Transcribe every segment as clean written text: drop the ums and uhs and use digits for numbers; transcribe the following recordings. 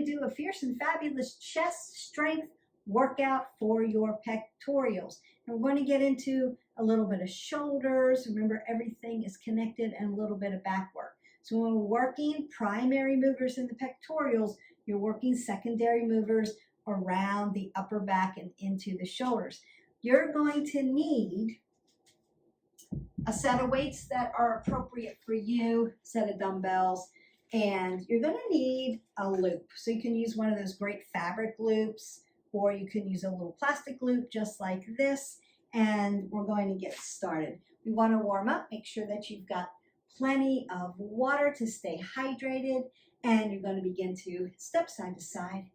do a fierce and fabulous chest strength workout for your pectorials. And we're going to get into a little bit of shoulders. Remember, everything is connected, and a little bit of back work. So when we're working primary movers in the pectorials, you're working secondary movers around the upper back and into the shoulders. You're going to need a set of weights that are appropriate for you, set of dumbbells, and you're going to need a loop. So you can use one of those great fabric loops, or you can use a little plastic loop just like this, and we're going to get started. We want to warm up, make sure that you've got plenty of water to stay hydrated, and you're going to begin to step side to side.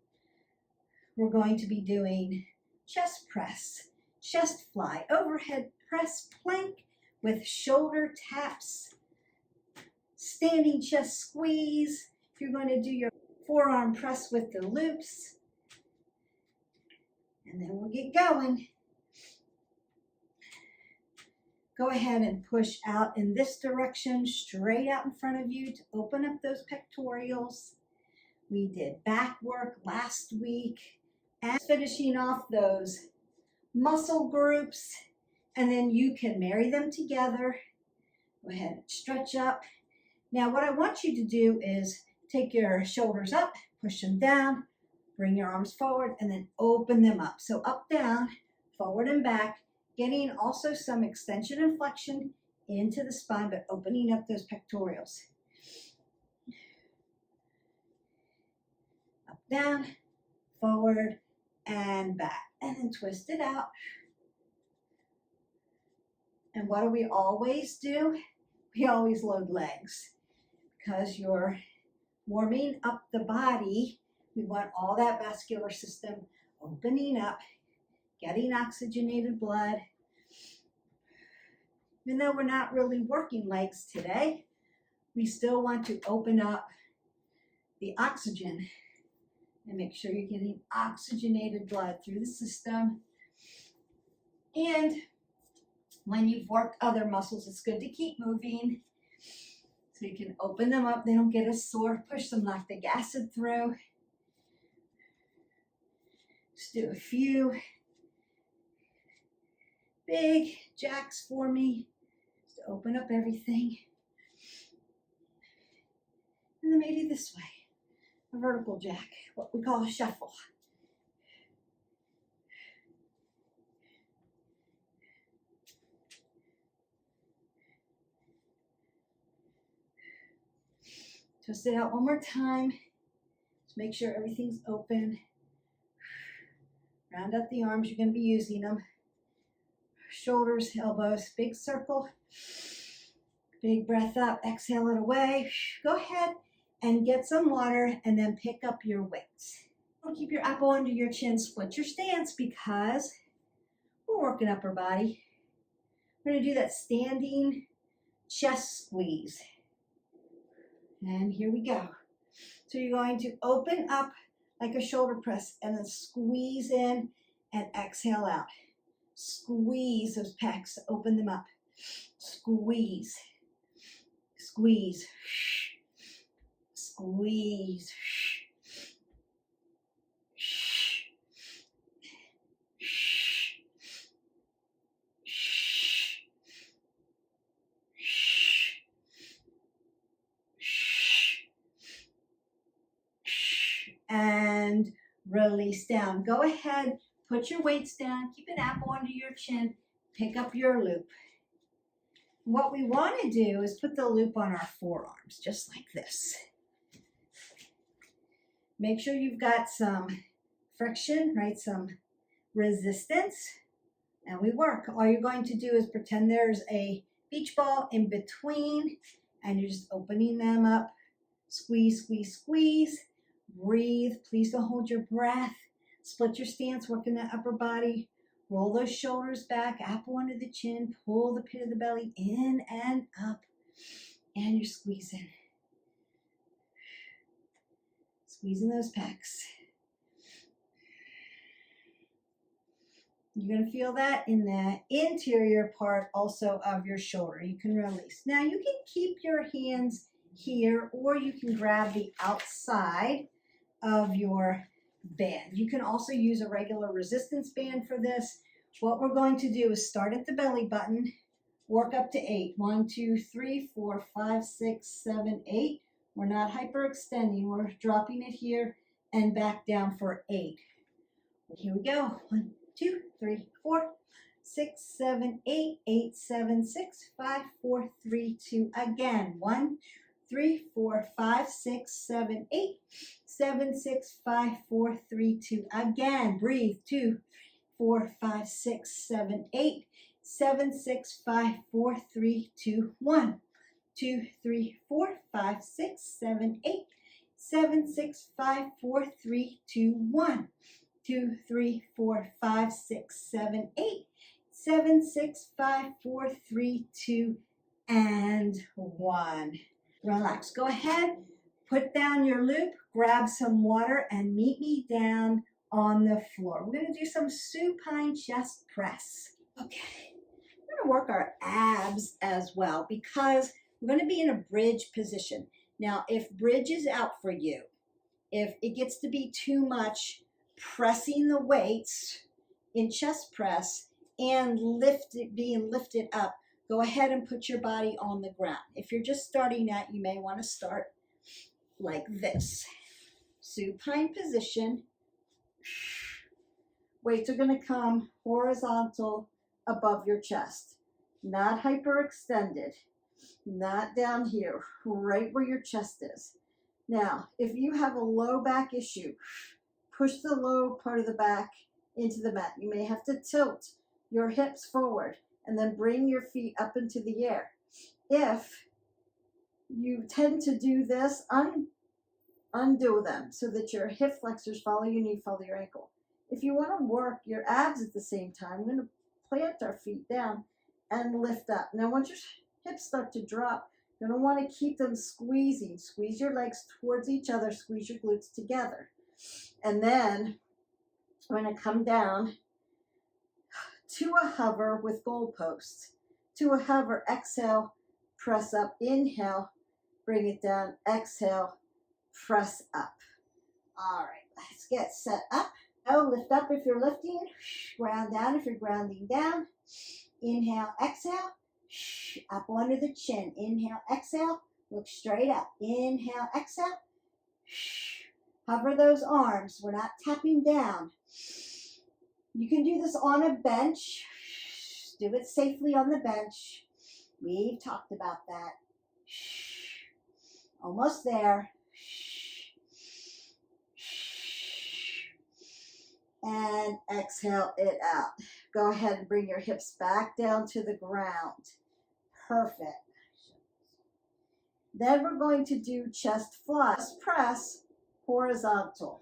We're going to be doing chest press, chest fly, overhead press plank with shoulder taps, standing chest squeeze. You're going to do your forearm press with the loops, and then we'll get going. Go ahead and push out in this direction, straight out in front of you to open up those pectorials. We did back work last week, and finishing off those muscle groups, and then you can marry them together. Go ahead and stretch up. Now what I want you to do is take your shoulders up, push them down, bring your arms forward, and then open them up. So up, down, forward and back, getting also some extension and flexion into the spine, but opening up those pectorials. Up, down, forward, and back. And then twist it out. And what do we always do? We always load legs, because you're warming up the body. We want all that vascular system opening up, getting oxygenated blood. Even though we're not really working legs today, we still want to open up the oxygen and make sure you're getting oxygenated blood through the system. And when you've worked other muscles, it's good to keep moving so you can open them up. They don't get as sore. Push some lactic acid through. Just do a few big jacks for me, just to open up everything. And then maybe this way, a vertical jack, what we call a shuffle. Twist it out one more time. Just make sure everything's open. Round up the arms, you're going to be using them. Shoulders, elbows, big circle. Big breath up, exhale it away. Go ahead and get some water, and then pick up your weights. Keep your apple under your chin, split your stance, because we're working upper body. We're going to do that standing chest squeeze. And here we go. So you're going to open up like a shoulder press, and then squeeze in and exhale out. Squeeze those pecs, open them up. Squeeze, squeeze, squeeze. And release down. Go ahead, put your weights down, keep an apple under your chin, pick up your loop. What we want to do is put the loop on our forearms, just like this. Make sure you've got some friction, right? Some resistance, and we work. All you're going to do is pretend there's a beach ball in between, and you're just opening them up. Squeeze, squeeze, squeeze. Breathe. Please don't hold your breath. Split your stance, working that upper body. Roll those shoulders back, apple under the chin, pull the pit of the belly in and up, and you're squeezing. Squeezing those pecs. You're going to feel that in the interior part also of your shoulder. You can release. Now you can keep your hands here, or you can grab the outside of your band. You can also use a regular resistance band for this. What we're going to do is start at the belly button, work up to 8. 1, 2, 3, 4, 5, 6, 7, 8. We're not hyperextending. We're dropping it here and back down for 8. Here we go. 1, 2, 3, 4, 6, 7, 8, 8, 7, 6, 5, 4, 3, 2. Again. 1, 3, 4, 5, 6, 7, 8, 7, 6, 5, 4, 3, 2. Again. Breathe. 2, 4, 5, 6, 7, 8, 7, 6, 5, 4, 3, 2, 1. 2, 3, 4, 5, 6, 7, 8, 7, 6, 5, 4, 3, 2, 1. 2, 3, 4, 5, 6, 7, 8, 7, 6, 5, 4, 3, 2, and 1. Relax. Go ahead, put down your loop, grab some water, and meet me down on the floor. We're going to do some supine chest press. Okay. We're going to work our abs as well because we're going to be in a bridge position. Now, if bridge is out for you, if it gets to be too much pressing the weights in chest press and being lifted up, go ahead and put your body on the ground. If you're just starting out, you may want to start like this. Supine position. Weights are going to come horizontal above your chest, not hyperextended, not down here, right where your chest is. Now, if you have a low back issue, push the low part of the back into the mat. You may have to tilt your hips forward and then bring your feet up into the air. If you tend to do this, undo them so that your hip flexors follow your knee, follow your ankle. If you want to work your abs at the same time, we're going to plant our feet down and lift up. Now, once your hips start to drop, you're going to want to keep them squeezing. Squeeze your legs towards each other, squeeze your glutes together. And then we're going to come down to a hover with goalposts. To a hover, exhale, press up, inhale, bring it down, exhale, press up. All right, let's get set up. Oh, lift up if you're lifting, ground down if you're grounding down. Inhale, exhale, up under the chin. Inhale, exhale, look straight up. Inhale, exhale, hover those arms. We're not tapping down. You can do this on a bench. Do it safely on the bench. We've talked about that. Almost there. And exhale it out. Go ahead and bring your hips back down to the ground. Perfect. Then we're going to do chest flies. Press horizontal.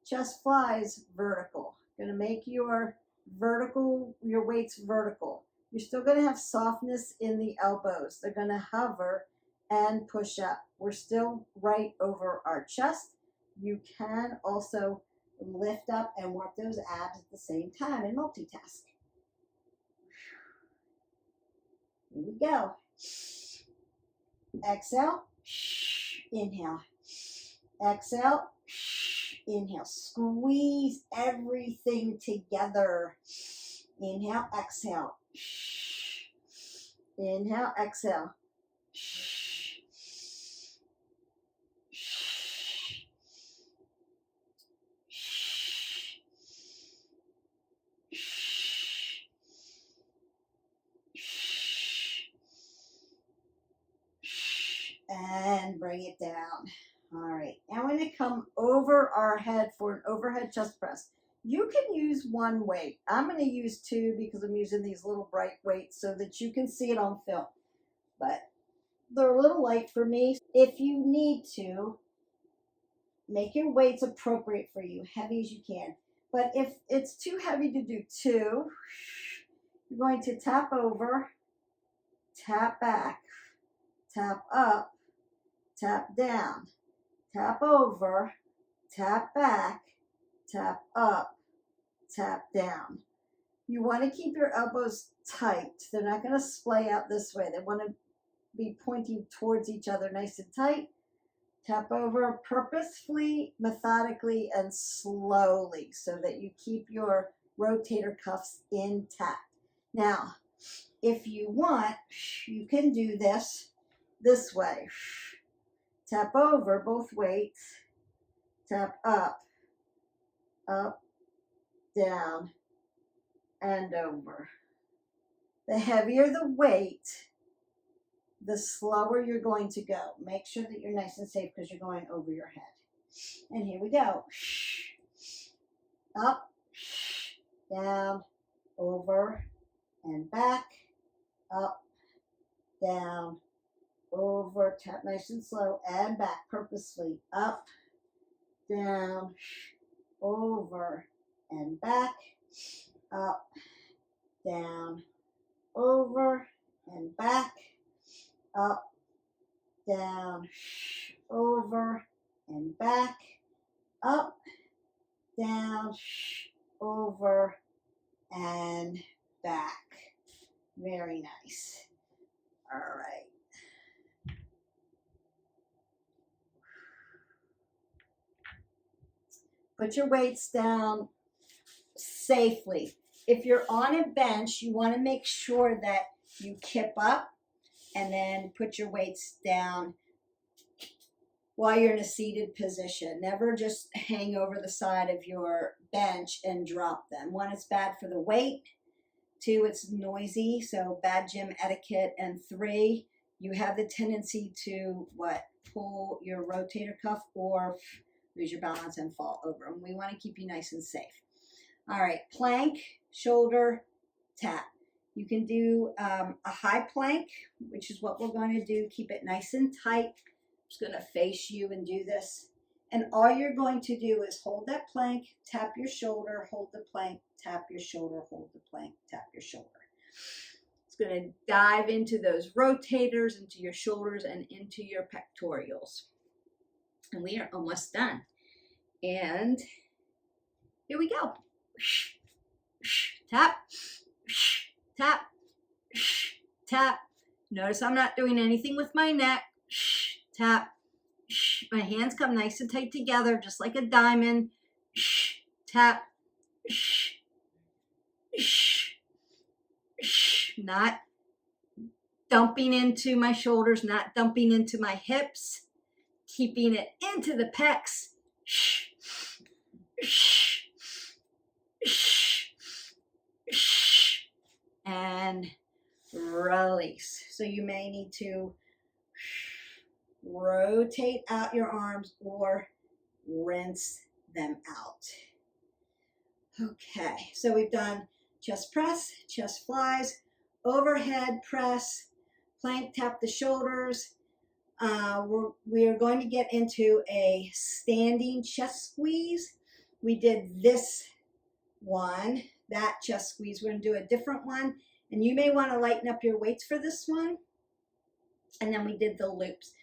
Chest flies vertical. Going to make your weights vertical. You're still going to have softness in the elbows. They're going to hover and push up. We're still right over our chest. You can also lift up and work those abs at the same time and multitask. Here we go. Exhale, inhale. Exhale, inhale. Squeeze everything together. Inhale, exhale. Inhale, exhale. And bring it down. All right, now we're going to come over our head for an overhead chest press. You can use one weight. I'm going to use two because I'm using these little bright weights so that you can see it on film. But they're a little light for me. If you need to, make your weights appropriate for you, heavy as you can. But if it's too heavy to do two, you're going to tap over, tap back, tap up, tap down, tap over, tap back, tap up, tap down. You want to keep your elbows tight. They're not going to splay out this way. They want to be pointing towards each other nice and tight. Tap over purposefully, methodically, and slowly so that you keep your rotator cuffs intact. Now, if you want, you can do this way. Tap over both weights, tap up, up, down, and over. The heavier the weight, the slower you're going to go. Make sure that you're nice and safe because you're going over your head. And here we go. Up, down, over, and back, up, down, over, tap nice and slow, and back purposely, up, down, over, and back, up, down, over, and back, up, down, over, and back, up, down, over, and back. Very nice. All right. Put your weights down safely. If you're on a bench, you want to make sure that you kip up and then put your weights down while you're in a seated position. Never just hang over the side of your bench and drop them. One, it's bad for the weight. Two, it's noisy, so bad gym etiquette. And three, you have the tendency to pull your rotator cuff or lose your balance and fall over. And we want to keep you nice and safe. All right, plank, shoulder, tap. You can do a high plank, which is what we're going to do. Keep it nice and tight. I'm just going to face you and do this. And all you're going to do is hold that plank, tap your shoulder, hold the plank, tap your shoulder, hold the plank, tap your shoulder. It's going to dive into those rotators, into your shoulders, and into your pectorals. And we are almost done. And here we go. Tap, tap, tap. Notice I'm not doing anything with my neck. Tap. My hands come nice and tight together, just like a diamond. Tap. Not dumping into my shoulders, not dumping into my hips. Keeping it into the pecs. And release. So you may need to rotate out your arms or rinse them out. Okay, so we've done chest press, chest flies, overhead press, plank tap the shoulders. We're going to get into a standing chest squeeze. We did this one, that chest squeeze. We're going to do a different one, and you may want to lighten up your weights for this one. And then we did the loops.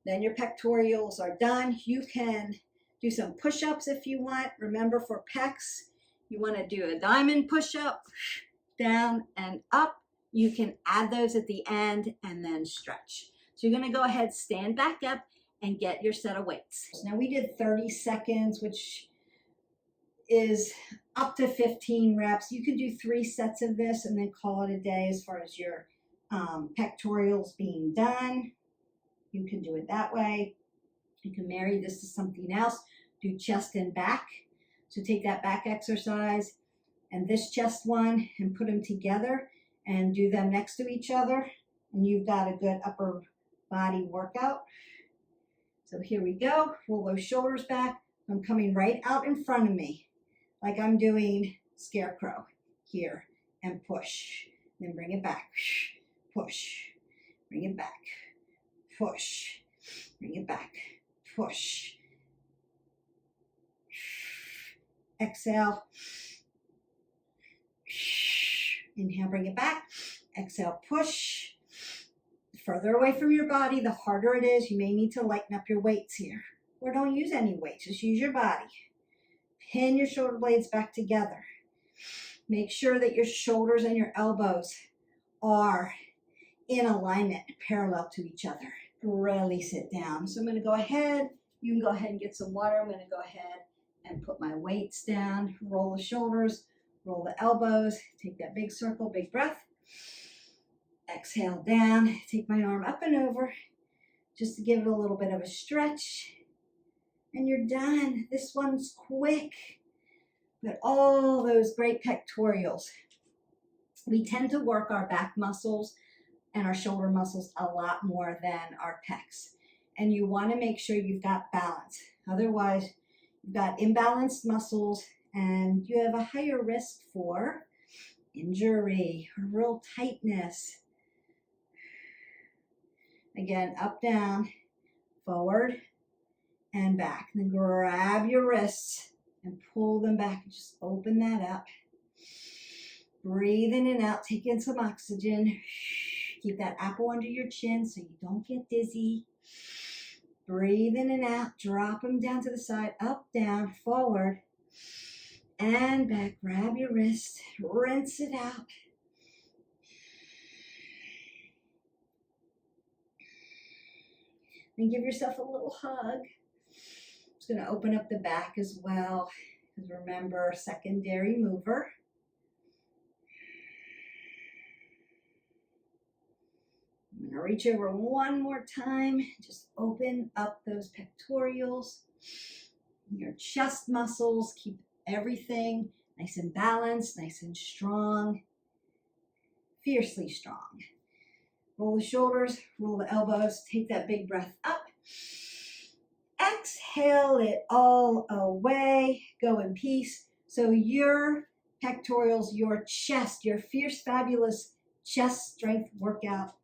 Then your pectorals are done. You can do some push-ups if you want. Remember, for pecs, you want to do a diamond push-up, down and up. You can add those at the end and then stretch. So you're going to go ahead, stand back up, and get your set of weights. Now we did 30 seconds, which is up to 15 reps. You can do 3 sets of this and then call it a day as far as your pectorals being done. You can do it that way. You can marry this to something else. Do chest and back. So take that back exercise and this chest one and put them together and do them next to each other. And you've got a good upper body workout. So here we go. Roll those shoulders back. I'm coming right out in front of me like I'm doing scarecrow here and push. Then bring it back. Push. Bring it back. Push. Bring it back. Push. Exhale. Inhale, bring it back. Exhale, push. Further away from your body, the harder it is. You may need to lighten up your weights here. Or don't use any weights, just use your body. Pin your shoulder blades back together. Make sure that your shoulders and your elbows are in alignment, parallel to each other. release it down. So I'm going to go ahead. You can go ahead and get some water. I'm going to go ahead and put my weights down, roll the shoulders, roll the elbows, take that big circle, big breath. Exhale down, take my arm up and over just to give it a little bit of a stretch. And you're done. This one's quick, but all those great pectorials. We tend to work our back muscles and our shoulder muscles a lot more than our pecs. And you want to make sure you've got balance. Otherwise, you've got imbalanced muscles and you have a higher risk for injury or real tightness. Again, up, down, forward, and back. And then grab your wrists and pull them back. Just open that up. Breathe in and out. Take in some oxygen. Keep that apple under your chin so you don't get dizzy. Breathe in and out. Drop them down to the side. Up, down, forward, and back. Grab your wrist. Rinse it out. And give yourself a little hug. Just going to open up the back as well. Because remember, secondary mover. I'm going to reach over one more time. Just open up those pectorials. Your chest muscles. Keep everything nice and balanced, nice and strong. Fiercely strong. Roll the shoulders, roll the elbows, take that big breath up. Exhale it all away. Go in peace. So your pectorials, your chest, your fierce, fabulous chest strength workout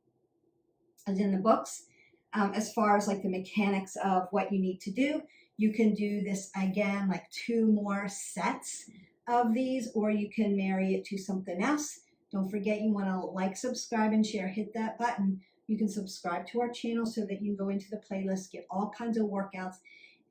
is in the books. As far as like the mechanics of what you need to do, you can do this again, like 2 more sets of these, or you can marry it to something else. Don't forget, you want to like, subscribe, and share. Hit that button. You can subscribe to our channel so that you can go into the playlist, get all kinds of workouts,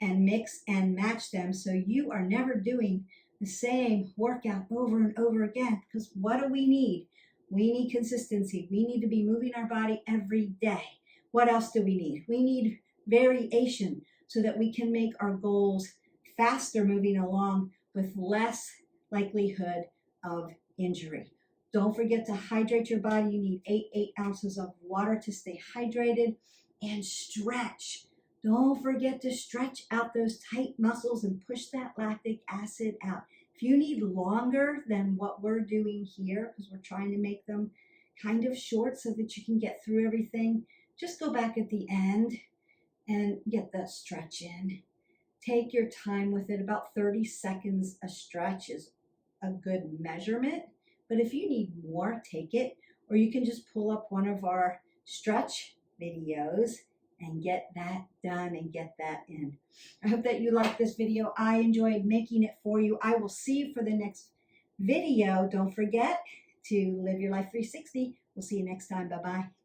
and mix and match them so you are never doing the same workout over and over again. Because what do we need? We need consistency. We need to be moving our body every day. What else do we need? We need variation so that we can make our goals faster moving along with less likelihood of injury. Don't forget to hydrate your body. You need 8 ounces of water to stay hydrated, and stretch. Don't forget to stretch out those tight muscles and push that lactic acid out. If you need longer than what we're doing here, because we're trying to make them kind of short so that you can get through everything, just go back at the end and get that stretch in. Take your time with it. About 30 seconds a stretch is a good measurement. But if you need more, take it. Or you can just pull up one of our stretch videos and get that done and get that in. I hope that you liked this video. I enjoyed making it for you. I will see you for the next video. Don't forget to live your life 360. We'll see you next time. Bye-bye.